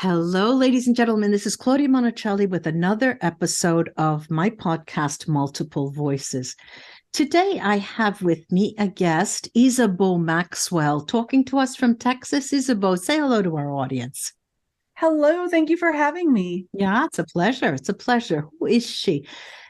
Hello, ladies and gentlemen. This is Claudia Monacelli with another episode of my podcast, Multiple Voices. Today, I have with me a guest, Isabeau Maxwell, talking to us from Texas. Isabeau, say hello to our audience. Hello, thank you for having me. Yeah, it's a pleasure. It's a pleasure. Who is she?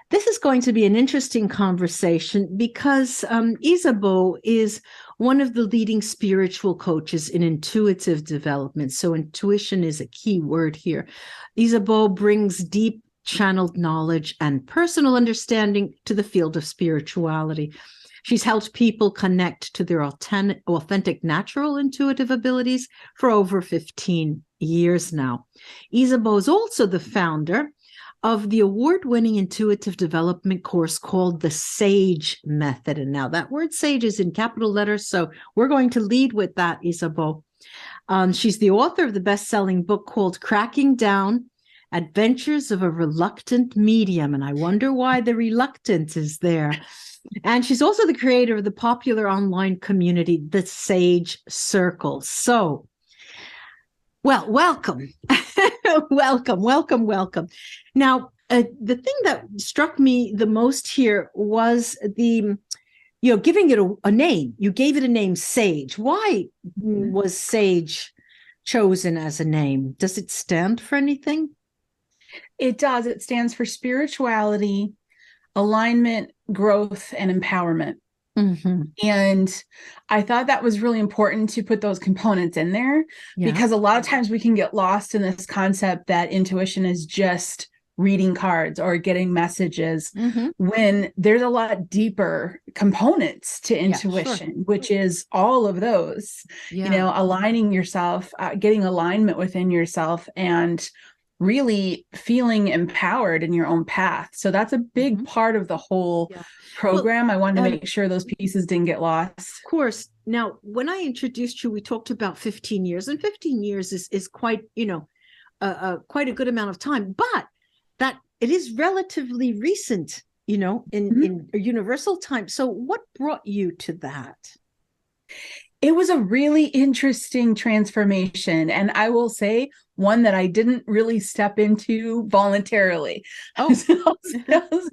This is going to be an interesting conversation because Isabeau is one of the leading spiritual coaches in intuitive development. So intuition is a key word here. Isabeau brings deep channeled knowledge and personal understanding to the field of spirituality. She's helped people connect to their authentic, natural intuitive abilities for over 15 years now. Isabeau is also the founder of the award-winning intuitive development course called the SAGE Method. And now that word SAGE is in capital letters, so we're going to lead with that, Isabeau. She's the author of the best-selling book called Cracking Down: Adventures of a Reluctant Medium. And I wonder why the reluctance is there. And she's also the creator of the popular online community, the Sage Circle. So, well, welcome. welcome. Now, the thing that struck me the most here was giving it a name. You gave it a name, Sage. Why was Sage chosen as a name? Does it stand for anything? It does. It stands for spirituality, alignment, growth, and empowerment. Mm-hmm. And I thought that was really important to put those components in there because a lot of times we can get lost in this concept that intuition is just reading cards or getting messages when there's a lot deeper components to intuition, which is all of those, aligning yourself, getting alignment within yourself, and really feeling empowered in your own path. So that's a big part of the whole program. I wanted to make sure those pieces didn't get lost. Of course. Now, when I introduced you, we talked about 15 years, and 15 years is quite, quite a good amount of time, but that it is relatively recent, in universal time. So what brought you to that? It was a really interesting transformation. And I will say one that I didn't really step into voluntarily. Oh, so I'll say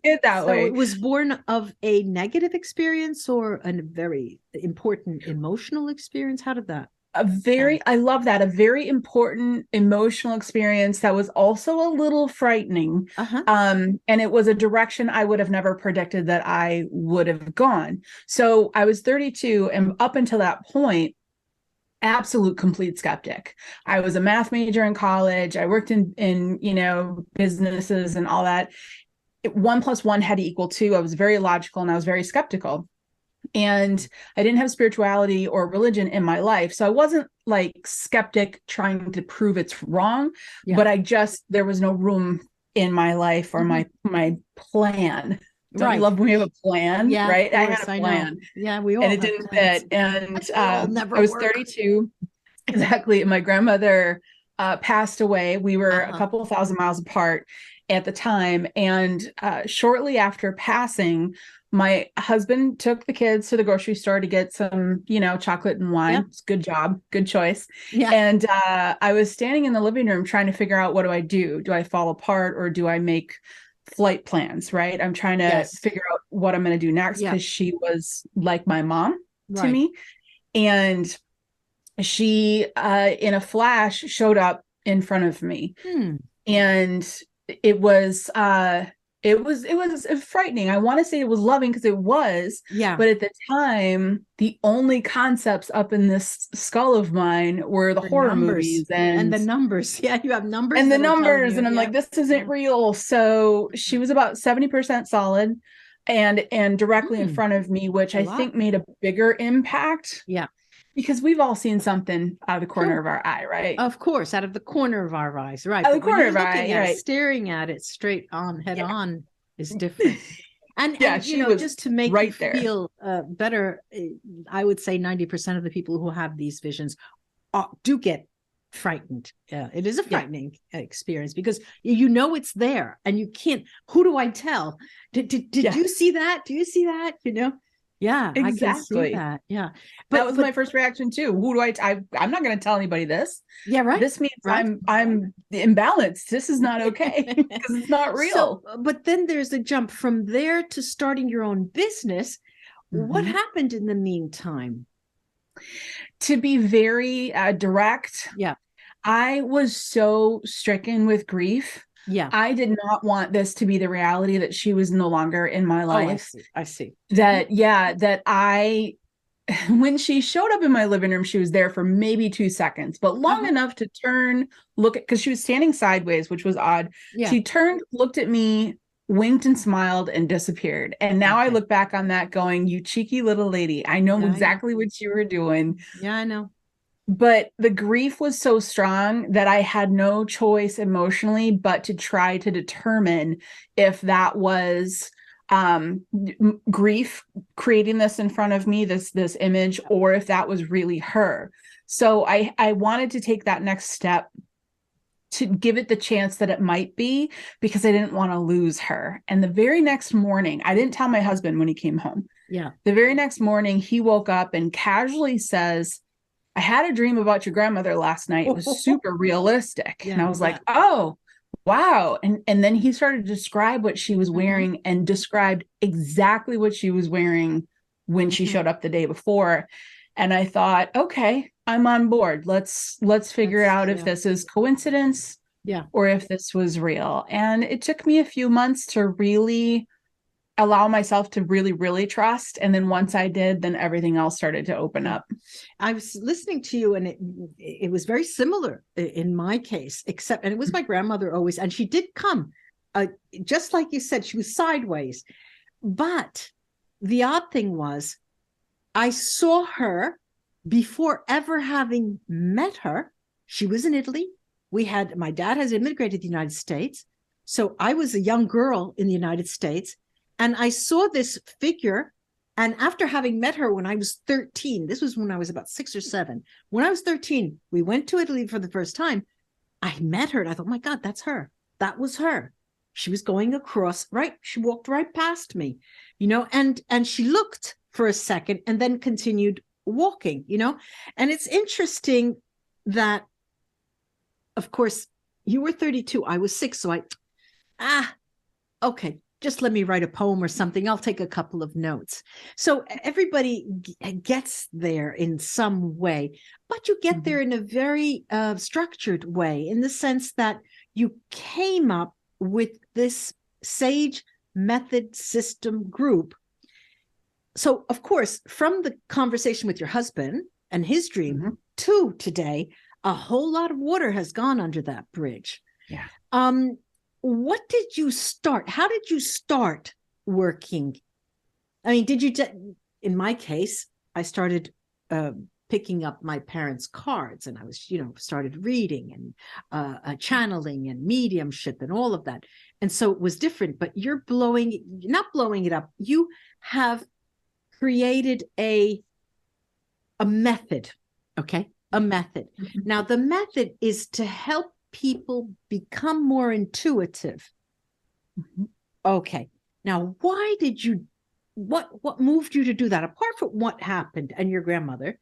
it that way. So it was born of a negative experience or a very important emotional experience? How did that? I love that. A very important emotional experience that was also a little frightening. And it was a direction I would have never predicted that I would have gone. So I was 32, and up until that point, absolute complete skeptic. I was a math major in college. I worked in businesses and all that. 1 + 1 had to equal 2. I was very logical and I was very skeptical. And I didn't have spirituality or religion in my life. So I wasn't like skeptic trying to prove it's wrong, but there was no room in my life or my plan. Don't you love when we have a plan? Yeah, right. Course, I had a plan. Yeah, we all. And it didn't fit. And I was 32. Exactly. My grandmother passed away. We were a couple of thousand miles apart at the time. And shortly after passing, my husband took the kids to the grocery store to get some, chocolate and wine. Yep. Good job. Good choice. Yeah. And I was standing in the living room trying to figure out, what do I do? Do I fall apart or do I make flight plans? Right. I'm trying to figure out what I'm going to do next because she was like my mom to me. And she, in a flash, showed up in front of me. And it was frightening. I want to say it was loving because it was, but at the time, the only concepts up in this skull of mine were the horror movies and the numbers. Yeah, you have numbers and the numbers, and I'm like, this isn't real. So she was about 70% solid, and directly in front of me, which I think made a bigger impact. Yeah. Because we've all seen something out of the corner of our eye, right? Of course, out of the corner of our eyes, right? Out of the corner of our eye, right? Staring at it straight on, head on, is different. And just to make you feel better, I would say 90% of the people who have these visions do get frightened. It is a frightening experience because it's there and you can't. Who do I tell? Did you see that? Do you see that? Yeah, I can see Exactly. that. Yeah. That But was my first reaction too. Who do I'm not going to tell anybody this. yeah, right. This means Right. I'm imbalanced. This is not okay because it's not real. So, but then there's a jump from there to starting your own business. What Mhm. happened in the meantime? To be very direct, Yeah. I was so stricken with grief. Yeah. I did not want this to be the reality that she was no longer in my Oh, I life. see. I see. That, yeah, that when she showed up in my living room, she was there for maybe 2 seconds, but long enough to turn, look at, because she was standing sideways, which was odd. Yeah. She turned, looked at me, winked and smiled and disappeared. And now I look back on that going, you cheeky little lady, I know exactly what you were doing. Yeah, I know. But the grief was so strong that I had no choice emotionally but to try to determine if that was grief creating this in front of me, this image, or if that was really her. So I wanted to take that next step to give it the chance that it might be, because I didn't want to lose her. And the very next morning, I didn't tell my husband when he came home. Yeah. The very next morning, he woke up and casually says, I had a dream about your grandmother last night. It was super realistic. Yeah, and I was like, oh, wow. And then he started to describe what she was wearing and described exactly what she was wearing when she showed up the day before. And I thought, okay, I'm on board. Let's figure out if this is coincidence or if this was real. And it took me a few months to really allow myself to really, really trust. And then once I did, then everything else started to open up. I was listening to you, and it was very similar in my case, except, and it was my grandmother always, and she did come, just like you said, she was sideways. But the odd thing was, I saw her before ever having met her. She was in Italy. My dad has immigrated to the United States. So I was a young girl in the United States. And I saw this figure. And after having met her when I was 13, this was when I was about 6 or 7. When I was 13, we went to Italy for the first time. I met her and I thought, my God, that's her. That was her. She was going across, right? She walked right past me, and she looked for a second and then continued walking, And it's interesting that, of course, you were 32, I was 6. So okay, just let me write a poem or something. I'll take a couple of notes. So everybody gets there in some way, but you get there in a very structured way, in the sense that you came up with this SAGE method system group. So, of course, from the conversation with your husband and his dream to today, a whole lot of water has gone under that bridge. Yeah. What did you start? How did you start working? I mean, in my case, I started picking up my parents' cards, and I was, started reading and channeling and mediumship and all of that. And so it was different, but you're not blowing it up. You have created a method, okay? A method. Now, the method is to help people become more intuitive. Okay. Now, why did you, what moved you to do that? Apart from what happened and your grandmother,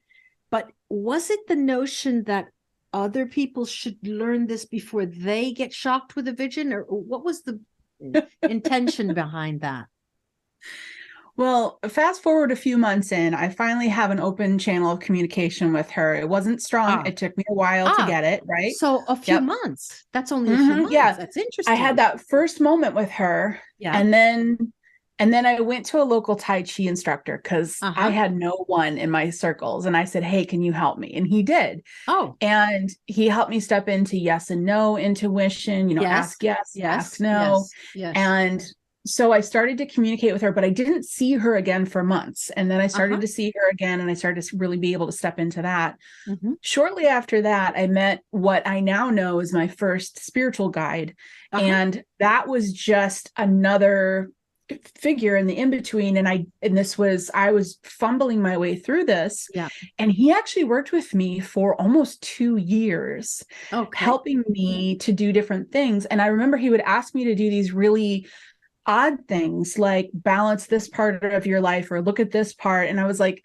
but was it the notion that other people should learn this before they get shocked with a vision? Or what was the intention behind that? Well, fast forward a few months in, I finally have an open channel of communication with her. It wasn't strong. It took me a while to get it, right? So a few months. That's only a few months. Yeah. That's interesting. I had that first moment with her. Yeah. And then I went to a local Tai Chi instructor because I had no one in my circles. And I said, hey, can you help me? And he did. Oh. And he helped me step into yes and no intuition, ask yes, ask no. Yes. And so I started to communicate with her, but I didn't see her again for months. And then I started to see her again, and I started to really be able to step into that. Shortly after that, I met what I now know is my first spiritual guide. And that was just another figure in the in-between. And I was fumbling my way through this. Yeah. And he actually worked with me for almost 2 years, helping me to do different things. And I remember he would ask me to do these really odd things like balance this part of your life or look at this part. And I was like,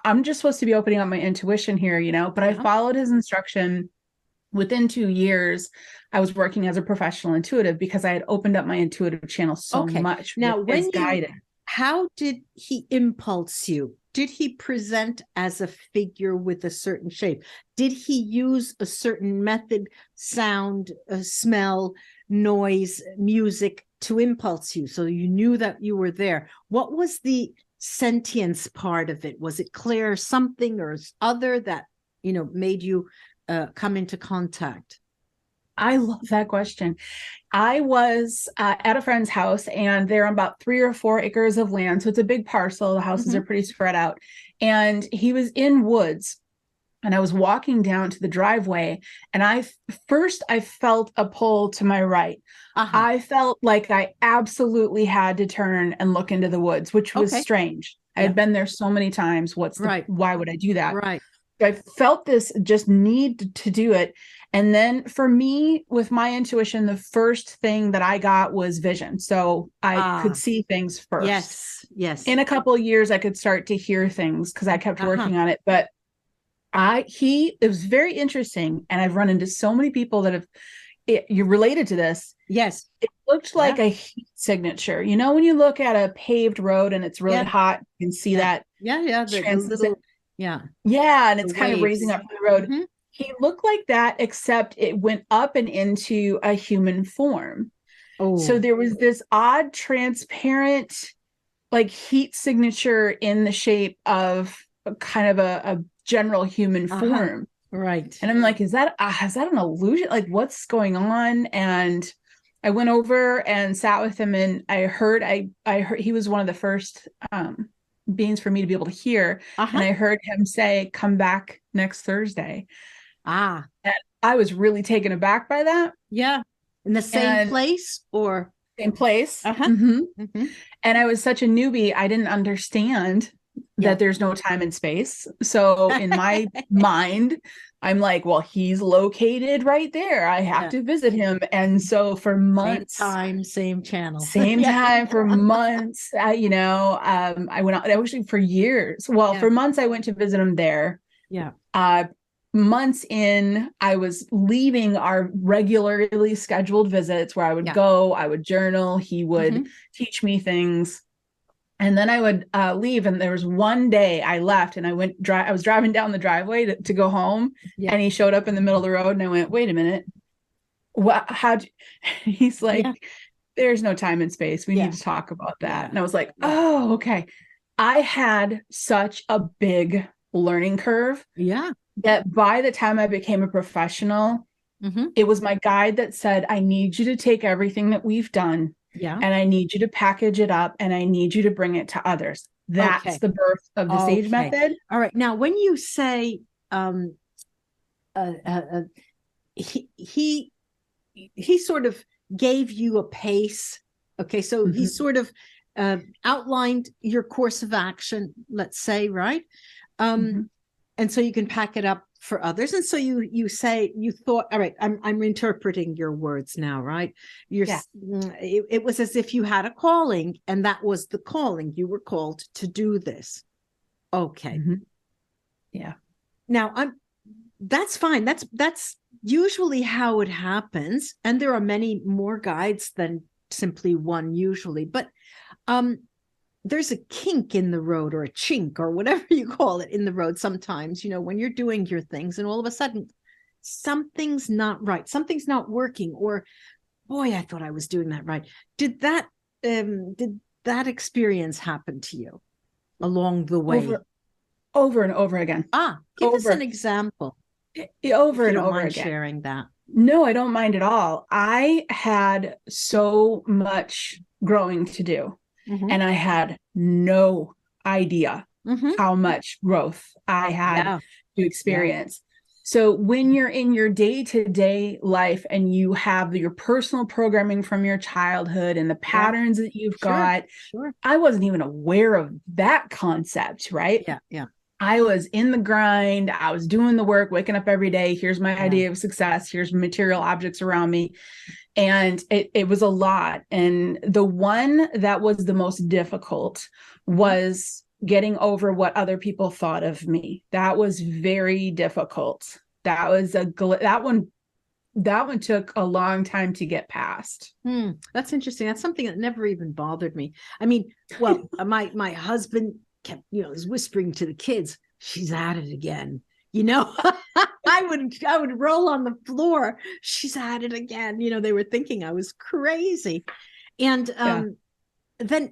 I'm just supposed to be opening up my intuition here, but I followed his instruction. Within 2 years, I was working as a professional intuitive because I had opened up my intuitive channel so much. Now, how did he impulse you? Did he present as a figure with a certain shape? Did he use a certain method, sound, smell, noise, music to impulse you so you knew that you were there? What was the sentience part of it? Was it clear something or other that, made you come into contact? I love that question. I was at a friend's house, and they're on about 3 or 4 acres of land. So it's a big parcel. The houses are pretty spread out. And he was in woods, and I was walking down to the driveway, and I felt a pull to my right. I felt like I absolutely had to turn and look into the woods, which was strange. I had been there so many times. Why would I do that? Right. I felt this just need to do it. And then for me, with my intuition, the first thing that I got was vision. So I could see things first. Yes. In a couple of years, I could start to hear things because I kept working on it. But it was very interesting. And I've run into so many people that you're related to this. Yes. It looked like a heat signature. When you look at a paved road and it's really hot, you can see that. Yeah. And it's kind of raising up the road. He looked like that, except it went up and into a human form. So there was this odd, transparent, like heat signature in the shape of kind of a general human form. Right. And I'm like, is that an illusion? Like, what's going on? And I went over and sat with him, and I heard he was one of the first beings for me to be able to hear. And I heard him say, "Come back next Thursday." And I was really taken aback by that. Yeah. In the same place or? Same place. And I was such a newbie. I didn't understand that there's no time and space. So in my mind, I'm like, well, he's located right there. I have to visit him. And so for months, same time, same channel, same time for months, I went out actually for years. Well, for months I went to visit him there. Months in, I was leaving our regularly scheduled visits where I would go, I would journal, he would teach me things. And then I would leave. And there was one day I left, and I was driving down the driveway to go home, and he showed up in the middle of the road, and I went, wait a minute. He's like, there's no time and space. We need to talk about that. And I was like, oh, okay. I had such a big learning curve. That by the time I became a professional, it was my guide that said, I need you to take everything that we've done, and I need you to package it up, and I need you to bring it to others. That's the birth of the Sage method. All right. Now, when you say he sort of gave you a pace, so he sort of outlined your course of action, let's say, right? And so you can pack it up for others. And so you say, you thought, all right, I'm interpreting your words now, right? It was as if you had a calling, and that was the calling. You were called to do this. Okay. Now that's fine. That's usually how it happens. And there are many more guides than simply one usually, but there's a kink in the road, or a chink, or whatever you call it in the road sometimes, when you're doing your things, and all of a sudden something's not right, something's not working, or boy, I thought I was doing that right. Did that experience happen to you along the way? Over and over again. Give us an example. Over and over again. Sharing that. No, I don't mind at all. I had so much growing to do. And I had no idea how much growth I had to experience. So when you're in your day-to-day life, and you have your personal programming from your childhood and the patterns that you've got, I wasn't even aware of that concept, right? I was in the grind. I was doing the work, waking up every day. Here's my idea of success. Here's material objects around me. And it was a lot. And the one that was the most difficult was getting over what other people thought of me. That was very difficult. That was that one took a long time to get past. That's interesting. That's something that never even bothered me. I mean, well, my husband kept, was whispering to the kids, she's at it again. I would roll on the floor. She's at it again. They were thinking I was crazy. And then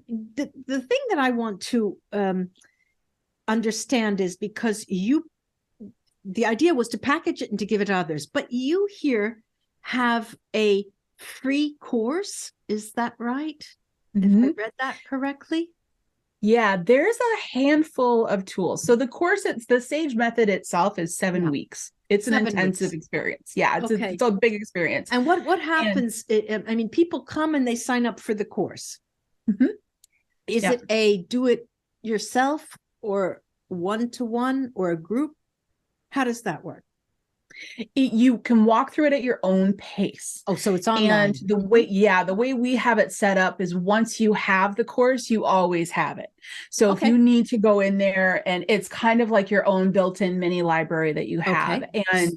the thing that I want to understand is, because the idea was to package it and to give it to others, but you here have a free course. Is that right? Mm-hmm. If I read that correctly? Yeah, there's a handful of tools. So the course, the Sage Method itself is 7 weeks. It's an intensive experience. Yeah, it's a big experience. And what happens? I mean, people come and they sign up for the course. Mm-hmm. Is it a do it yourself or one-to-one or a group? How does that work? You can walk through it at your own pace. Oh, so it's online. And the way we have it set up is, once you have the course, you always have it. So if you need to go in there, and it's kind of like your own built-in mini library that you have. And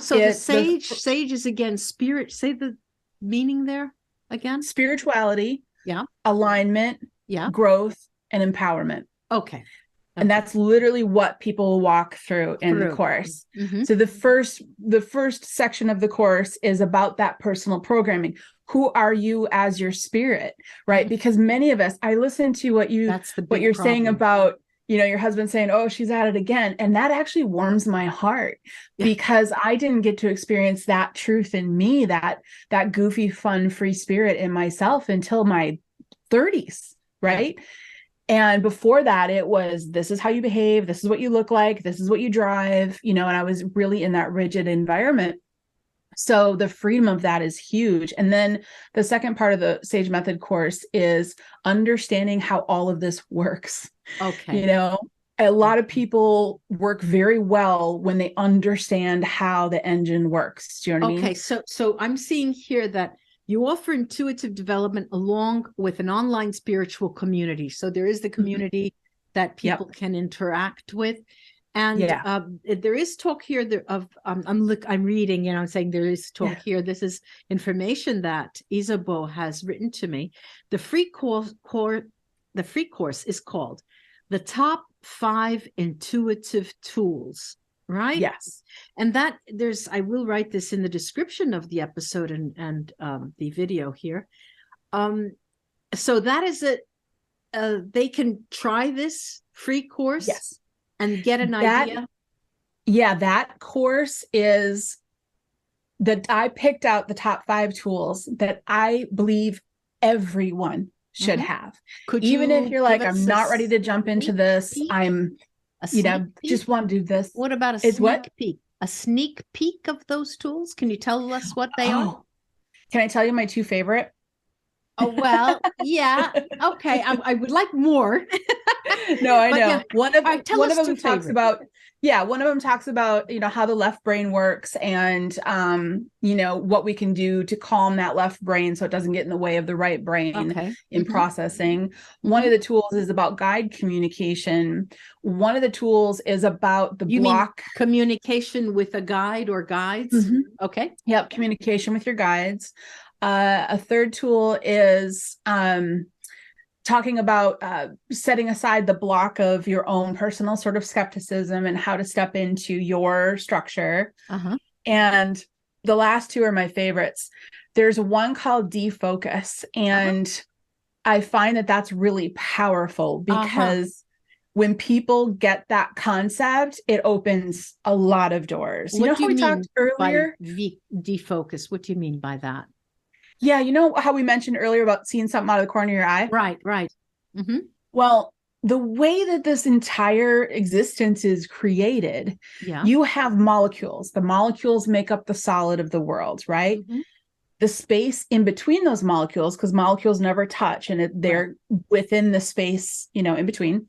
so the sage is, again, spirit. Say the meaning there again. Spirituality, alignment, growth, and empowerment. Okay. And that's literally what people walk through in the course. Mm-hmm. So the first section of the course is about that personal programming. Who are you as your spirit, right? Mm-hmm. Because many of us, I listen to what you're saying about, your husband saying, oh, she's at it again. And that actually warms my heart, because I didn't get to experience that truth in me, that goofy, fun, free spirit in myself until my 30s, right? Yeah. And before that, it was, this is how you behave. This is what you look like. This is what you drive, and I was really in that rigid environment. So the freedom of that is huge. And then the second part of the Sage Method course is understanding how all of this works. Okay. A lot of people work very well when they understand how the engine works. Do you know what I mean? Okay. So I'm seeing here that you offer intuitive development along with an online spiritual community. So there is the community that people can interact with. And there is talk here I'm reading, I'm saying there is talk here. This is information that Isabeau has written to me. The free course is called The Top 5 Intuitive Tools. Right? Yes. And that I will write this in the description of the episode and the video here. So that is they can try this free course and get an idea. Yeah, that course is that I picked out the top 5 tools that I believe everyone should have. Even if you're like, I'm not ready to jump into this, just want to do this. What about a sneak peek? A sneak peek of those tools? Can you tell us what they are? Can I tell you my 2 favorite? Oh, well, yeah. Okay. I would like more. No, I know. One of them talks about how the left brain works and, what we can do to calm that left brain so it doesn't get in the way of the right brain in processing. One of the tools is about guide communication. One of the tools is about the block. Mean communication with a guide or guides? Mm-hmm. Okay. Yep. Communication with your guides. A third tool is talking about setting aside the block of your own personal sort of skepticism and how to step into your structure. And the last 2 are my favorites. There's one called Defocus, and I find that that's really powerful because when people get that concept, it opens a lot of doors. What do you we mean talked earlier? By defocus. What do you mean by that? Yeah, you know how we mentioned earlier about seeing something out of the corner of your eye? Right. Mm-hmm. Well, the way that this entire existence is created, you have molecules. The molecules make up the solid of the world, right? Mm-hmm. The space in between those molecules, because molecules never touch and they're within the space, in between,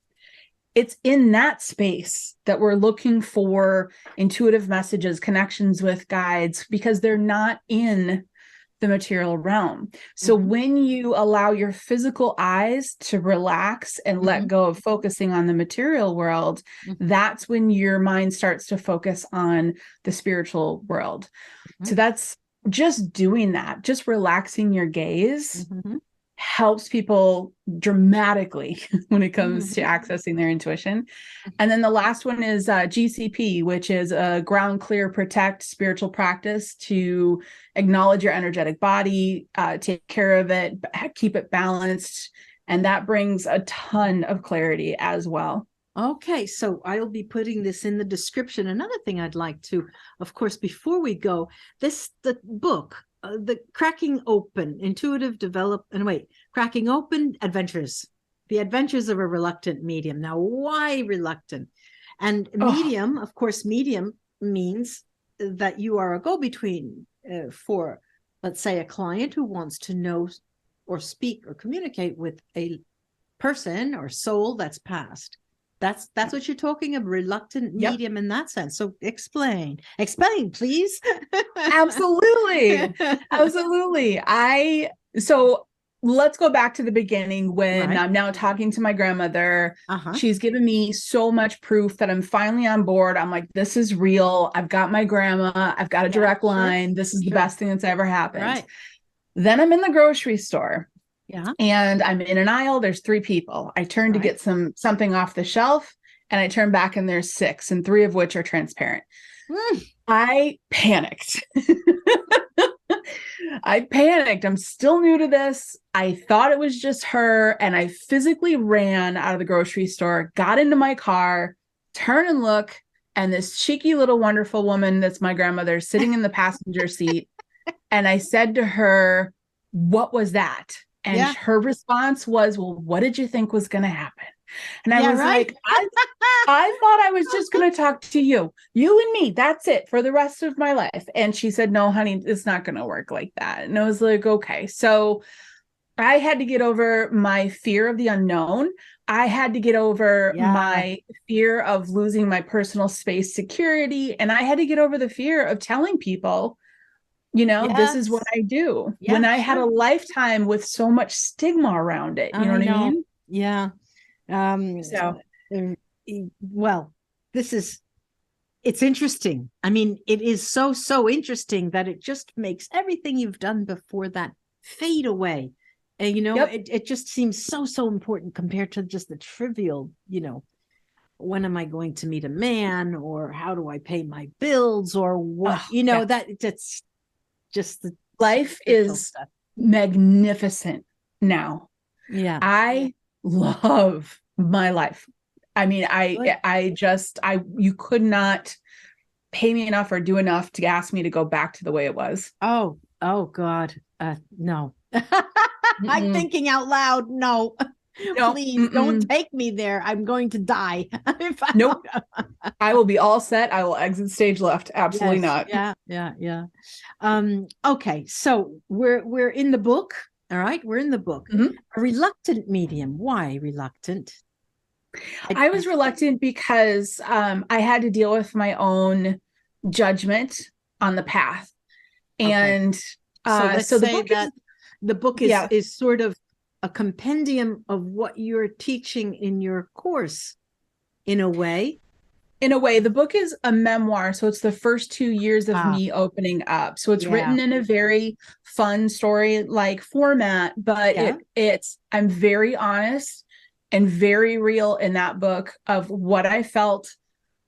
it's in that space that we're looking for intuitive messages, connections with guides, because they're not in the material realm. So when you allow your physical eyes to relax and let go of focusing on the material world, that's when your mind starts to focus on the spiritual world. So that's just doing that, just relaxing your gaze helps people dramatically when it comes to accessing their intuition. And then the last one is GCP, which is a ground clear, protect spiritual practice to acknowledge your energetic body, take care of it, keep it balanced. And that brings a ton of clarity as well. Okay, so I'll be putting this in the description. Another thing I'd like to, of course, before we go, the book, the Cracking Open, Cracking Open Adventures, the Adventures of a Reluctant Medium. Now, why reluctant? And medium, of course, medium means that you are a go-between for, let's say, a client who wants to know or speak or communicate with a person or soul that's passed. That's what you're talking of, reluctant medium in that sense. So explain, please. Absolutely. So let's go back to the beginning when I'm now talking to my grandmother. She's given me so much proof that I'm finally on board. I'm like, this is real. I've got my grandma. I've got a direct line. This is the best thing that's ever happened. Then I'm in the grocery store. And I'm in an aisle. There's 3 people. I turn to get something off the shelf, and I turn back and there's 6, and 3 of which are transparent. I panicked. I'm still new to this. I thought it was just her. And I physically ran out of the grocery store, got into my car, turn and look. And this cheeky little wonderful woman that's my grandmother sitting in the passenger seat. And I said to her, "What was that?" And her response was, "Well, what did you think was going to happen?" And I was like, I thought I was just going to talk to you and me. That's it for the rest of my life. And she said, "No, honey, it's not going to work like that." And I was like, okay. So I had to get over my fear of the unknown. I had to get over my fear of losing my personal space security. And I had to get over the fear of telling people, this is what I do. When I had a lifetime with so much stigma around it. You know what I mean? Yeah. Well, it's interesting. I mean, it is so interesting that it just makes everything you've done before that fade away. And, it just seems so important compared to just the trivial, when am I going to meet a man, or how do I pay my bills, or what, that's just the life is stuff. Magnificent now. I love my life. I mean, you could not pay me enough or do enough to ask me to go back to the way it was. Oh God. No. I'm thinking out loud. No. Please don't take me there. I'm going to die. Nope. I will be all set. I will exit stage left. Absolutely not. Yeah. Okay. So we're in the book. All right. We're in the book. A reluctant medium. Why reluctant? I was reluctant because I had to deal with my own judgment on the path. And so the book is sort of a compendium of what you're teaching in your course, in a way. The book is a memoir. So it's the first 2 years of me opening up. So it's written in a very fun story-like format, but I'm very honest and very real in that book of what I felt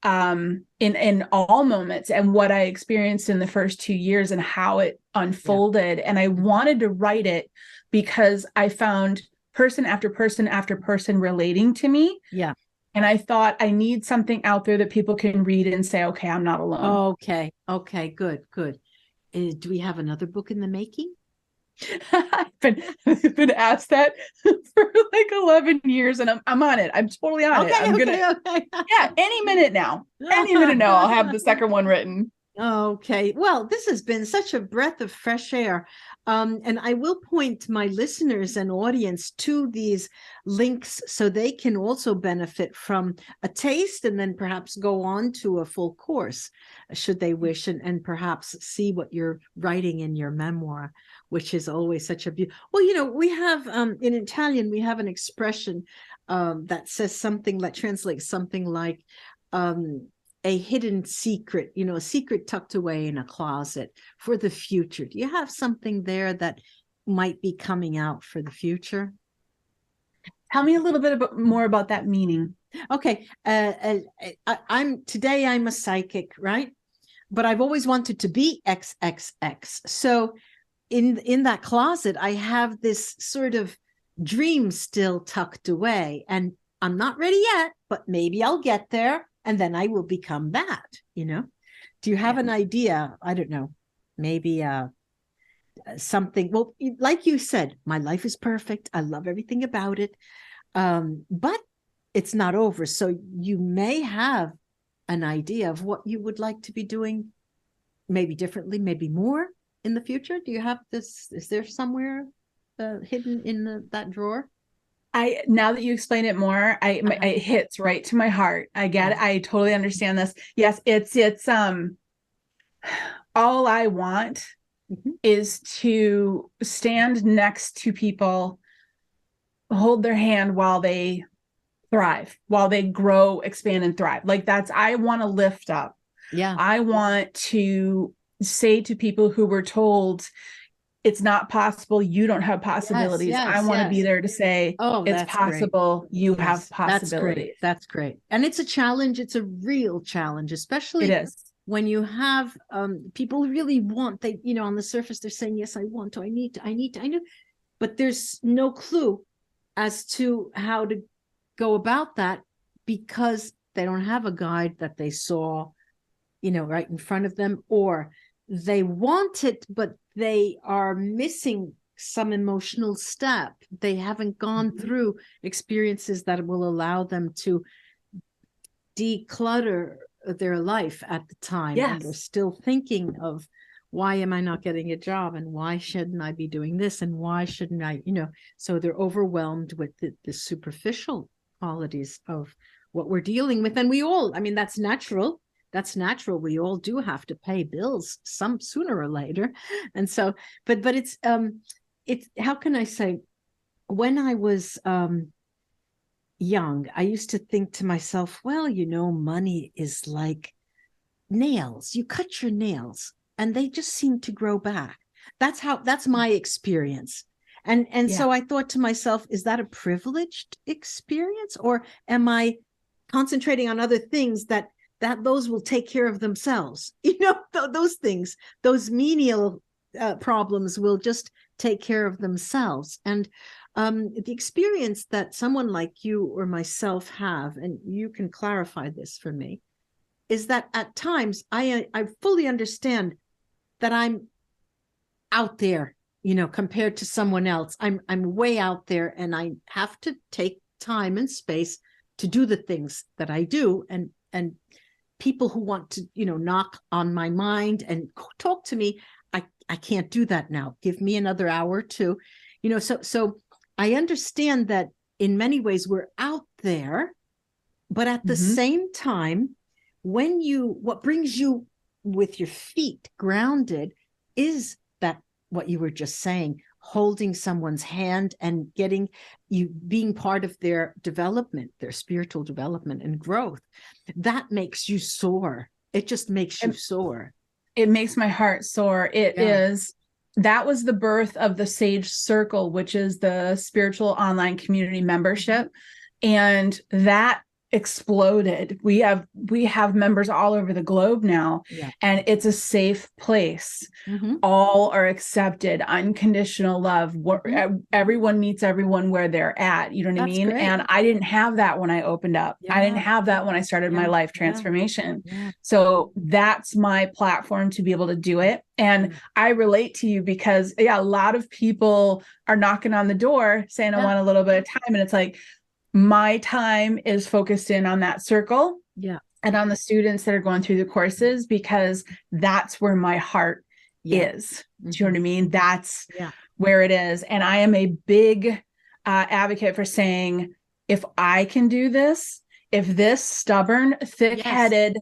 in all moments and what I experienced in the first 2 years and how it unfolded. And I wanted to write it because I found person after person after person relating to me. And I thought, I need something out there that people can read and say, okay, I'm not alone. Okay, good. Do we have another book in the making? I've been asked that for like 11 years, and I'm on it. I'm totally on it. I'm gonna any minute now. I'll have the second one written. Okay. Well, this has been such a breath of fresh air. And I will point my listeners and audience to these links so they can also benefit from a taste and then perhaps go on to a full course, should they wish, and perhaps see what you're writing in your memoir, which is always such a beautiful. Well, you know, we have in Italian, we have an expression that says something that translates something like a hidden secret, you know, a secret tucked away in a closet for the future. Do you have something there that might be coming out for the future? Tell me a little bit more about that meaning. Okay. I'm a psychic, right? But I've always wanted to be XXX. So in that closet, I have this sort of dream still tucked away, and I'm not ready yet, but maybe I'll get there. And then I will become that, you know. Do you have an idea? I don't know, maybe something. Well, like you said, my life is perfect. I love everything about it. But it's not over. So you may have an idea of what you would like to be doing, maybe differently, maybe more in the future. Do you have this? Is there somewhere hidden in that drawer? Now that you explain it more, it hits right to my heart. I get it. I totally understand this. Yes, it's all I want is to stand next to people, hold their hand while they thrive, while they grow, expand, and thrive. Like I want to lift up. Yeah. I want to say to people who were told it's not possible, you don't have possibilities. I want to be there to say, it's possible, great. You have possibilities. That's great. And it's a challenge. It's a real challenge, especially it is. When you have people really want, they, you know, on the surface, they're saying, yes, I want to, I need to, but there's no clue as to how to go about that because they don't have a guide that they saw, you know, right in front of them, or they want it, but they are missing some emotional step. They haven't gone through experiences that will allow them to declutter their life at the time. Yes. And they're still thinking of, why am I not getting a job? And why shouldn't I be doing this? And why shouldn't I, you know, so they're overwhelmed with the superficial qualities of what we're dealing with. And we all, I mean, that's natural. That's natural. We all do have to pay bills some sooner or later. And so, but it's, how can I say, when I was young, I used to think to myself, well, you know, money is like nails. You cut your nails and they just seem to grow back. That's my experience. And so I thought to myself, is that a privileged experience, or am I concentrating on other things that those will take care of themselves? You know, those things, those menial problems will just take care of themselves. And the experience that someone like you or myself have, and you can clarify this for me, is that at times I fully understand that I'm out there, you know, compared to someone else. I'm way out there, and I have to take time and space to do the things that I do. And people who want to, you know, knock on my mind and talk to me, I can't do that now. Give me another hour or two, you know. So I understand that in many ways we're out there, but at the same time, what brings you with your feet grounded is that what you were just saying, holding someone's hand and being part of their development, their spiritual development and growth. That makes you soar. It just makes you soar. It makes my heart soar. That was the birth of the Sage Circle, which is the spiritual online community membership. And that exploded. We have members all over the globe now, and it's a safe place. All are accepted, unconditional love. Everyone meets everyone where they're at. You know what I mean? Great. And I didn't have that when I opened up. I didn't have that when I started my life transformation. So that's my platform to be able to do it. And I relate to you because a lot of people are knocking on the door saying, I want a little bit of time. And it's like, my time is focused in on that circle and on the students that are going through the courses, because that's where my heart is. Do you know what I mean? That's yeah. where it is. And I am a big advocate for saying, if I can do this, if this stubborn, thick-headed,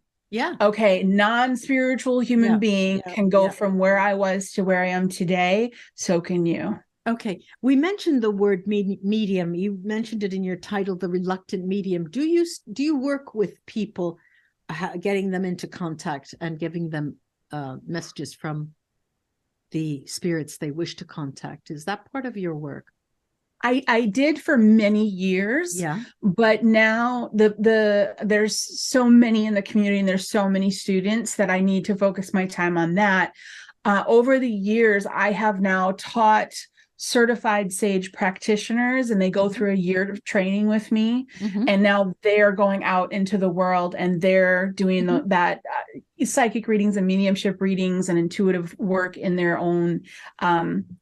okay, non-spiritual human being can go from where I was to where I am today, so can you. Okay. We mentioned the word medium. You mentioned it in your title, The Reluctant Medium. Do you work with people, getting them into contact and giving them messages from the spirits they wish to contact? Is that part of your work? I did for many years, but now there's so many in the community and there's so many students that I need to focus my time on that. Over the years, I have now taught certified sage practitioners, and they go through a year of training with me, and now they're going out into the world and they're doing that psychic readings and mediumship readings and intuitive work in their own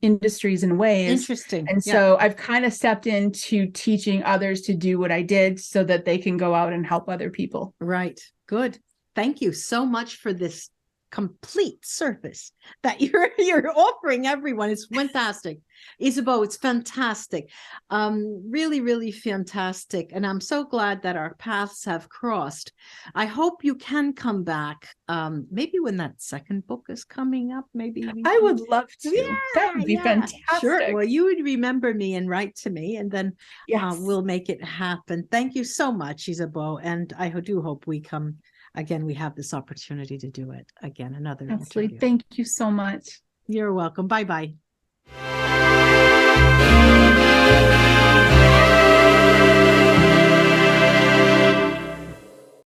industries and ways. Interesting. And so I've kind of stepped into teaching others to do what I did so that they can go out and help other people. Right. Good. Thank you so much for this complete service that you're offering everyone. It's fantastic. Isabeau, it's fantastic. Really, really fantastic. And I'm so glad that our paths have crossed. I hope you can come back. Maybe when that second book is coming up, maybe. I would love to. That would be fantastic. Sure. Well, you would remember me and write to me, and then we'll make it happen. Thank you so much, Isabeau. And I do hope we come again, we have this opportunity to do it again, another interview. Thank you so much. You're welcome. Bye-bye.